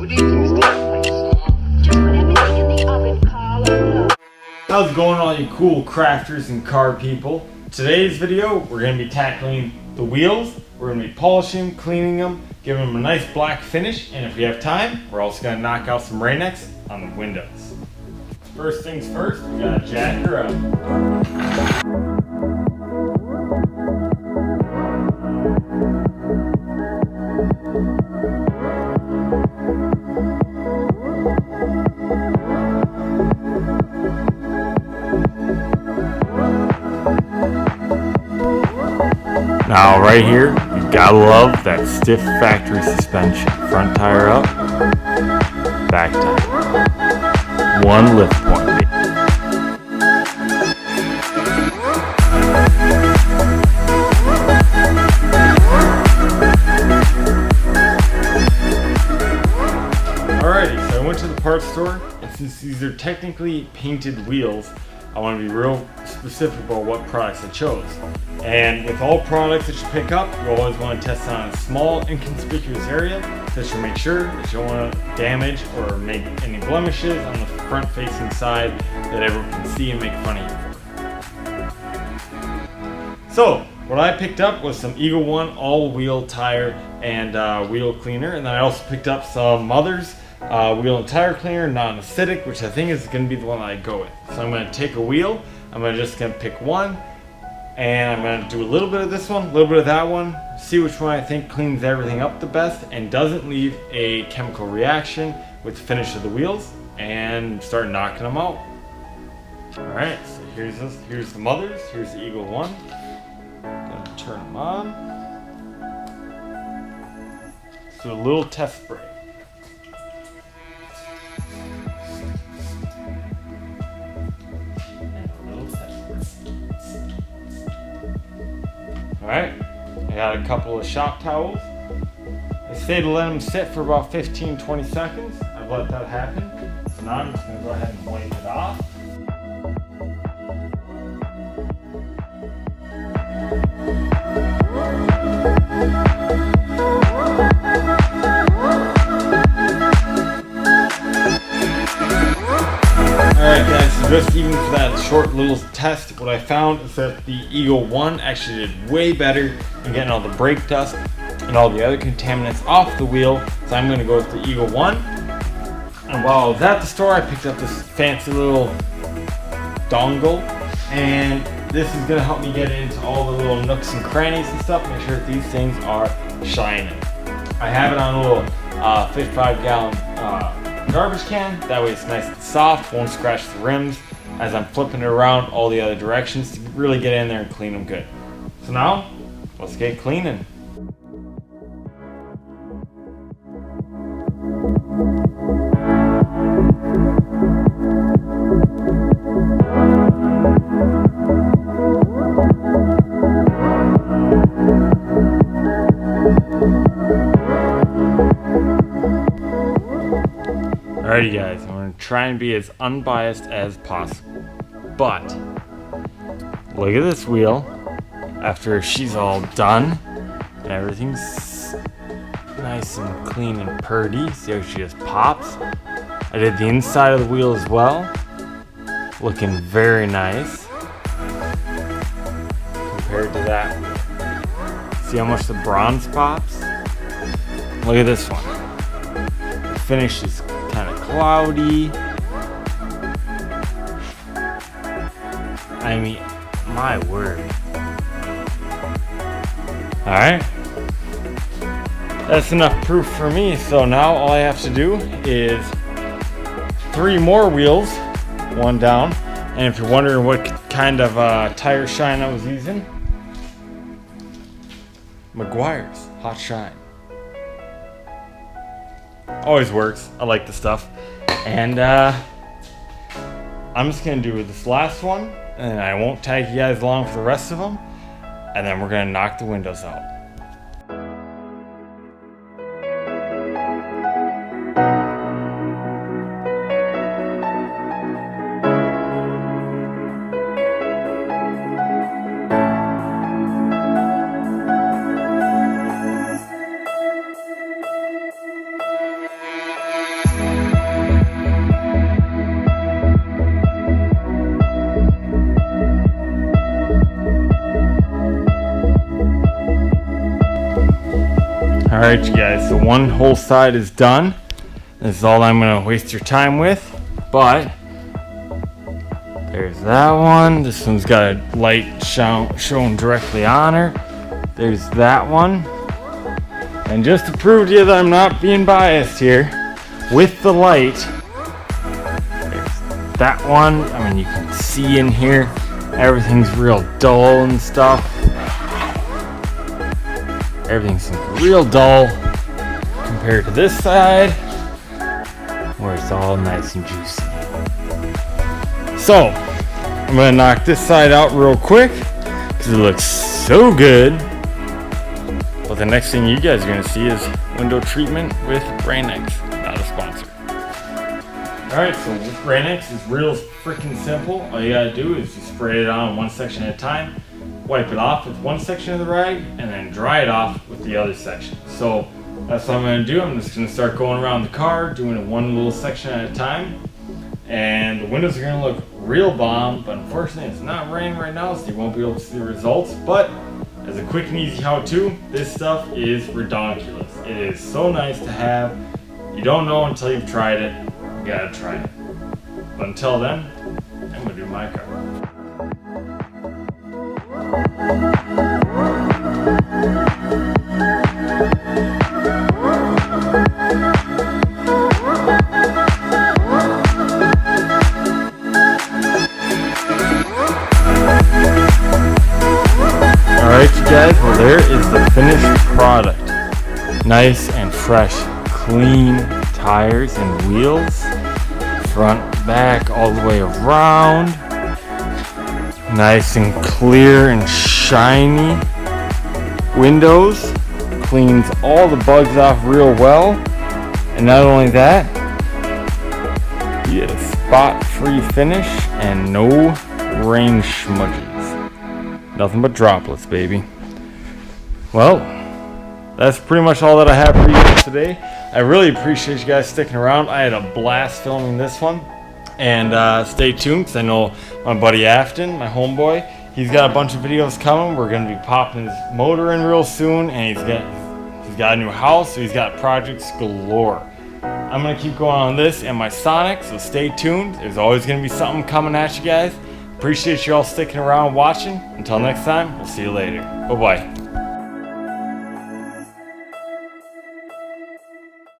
How's it going, all you cool crafters and car people? Today's video, we're going to be tackling the wheels. We're going to be polishing, cleaning them, giving them a nice black finish, and if we have time, we're also going to knock out some RAINX on the windows. First things first, we got to jack her up. Now right here, you gotta love that stiff factory suspension. Front tire up, back tire. One lift point. Alrighty, so I went to the parts store, and since these are technically painted wheels, I want to be real specific about what products I chose. And with all products that you pick up, you always want to test on a small, inconspicuous area so that you make sure that you don't want to damage or make any blemishes on the front facing side that everyone can see and make fun of you for. So, what I picked up was some Eagle One all-wheel tire and wheel cleaner, and then I also picked up some Mother's wheel and tire cleaner, non-acidic, which I think is going to be the one that I go with. So I'm going to take a wheel, I'm just going to pick one, and I'm going to do a little bit of this one, a little bit of that one, see which one I think cleans everything up the best and doesn't leave a chemical reaction with the finish of the wheels, and start knocking them out. Alright, so here's the Mother's, here's the Eagle One. Gonna turn them on. Let's do a little test spray. Alright, I got a couple of shop towels. They say to let them sit for about 15-20 seconds. I've let that happen. So now I'm just going to go ahead and wipe it off. Alright guys, so just even for that short little test, what I found is that the Eagle One actually did way better in getting all the brake dust and all the other contaminants off the wheel. So I'm going to go with the Eagle One. And while I was at the store, I picked up this fancy little dongle, and this is going to help me get into all the little nooks and crannies and stuff, make sure that these things are shining. I have it on a little 55-gallon garbage can, that way it's nice and soft, won't scratch the rims as I'm flipping it around all the other directions to really get in there and clean them good. So now, let's get cleaning. Alrighty guys, I'm going to try and be as unbiased as possible, but look at this wheel after she's all done and everything's nice and clean and purty. See how she just pops? I did the inside of the wheel as well, looking very nice compared to that wheel. See how much the bronze pops? Look at this one. The finish is kind of cloudy. I mean, my word. Alright. That's enough proof for me. So now all I have to do is 3 more wheels, 1 down. And if you're wondering what kind of tire shine I was using, Meguiar's Hot Shine. Always works. I like the stuff. And I'm just going to do this last one, and I won't tag you guys along for the rest of them, and then we're going to knock the windows out. Alright you guys, so one whole side is done. This is all I'm going to waste your time with, but there's that one. This one's got a light shown directly on her. There's that one. And just to prove to you that I'm not being biased here, with the light, there's that one. I mean, you can see in here, everything's real dull and stuff. Everything's real dull compared to this side, where it's all nice and juicy. So, I'm gonna knock this side out real quick, because it looks so good. But the next thing you guys are gonna see is window treatment with RAINX, not a sponsor. Alright, so with RAINX, it's real freaking simple. All you gotta do is just spray it on one section at a time, wipe it off with one section of the rag, and then dry it off with the other section. So that's what I'm going to do. I'm just going to start going around the car, doing one little section at a time. And the windows are going to look real bomb, but unfortunately it's not raining right now, so you won't be able to see the results. But as a quick and easy how-to, this stuff is redonkulous. It is so nice to have. You don't know until you've tried it. You gotta try it. But until then, I'm going to do my car. Alright you guys, well there is the finished product. Nice and fresh, clean tires and wheels. Front, back, all the way around. Nice and clear and shiny windows. Cleans all the bugs off real well. And not only that, you get a spot-free finish and no rain smudges. Nothing but droplets, baby. Well, that's pretty much all that I have for you guys today. I really appreciate you guys sticking around. I had a blast filming this one. And stay tuned, because I know my buddy Afton, my homeboy, he's got a bunch of videos coming. We're going to be popping his motor in real soon, and he's got a new house, so he's got projects galore. I'm going to keep going on this and my Sonic, so stay tuned. There's always going to be something coming at you guys. Appreciate you all sticking around watching. Until next time, we'll see you later. Bye-bye.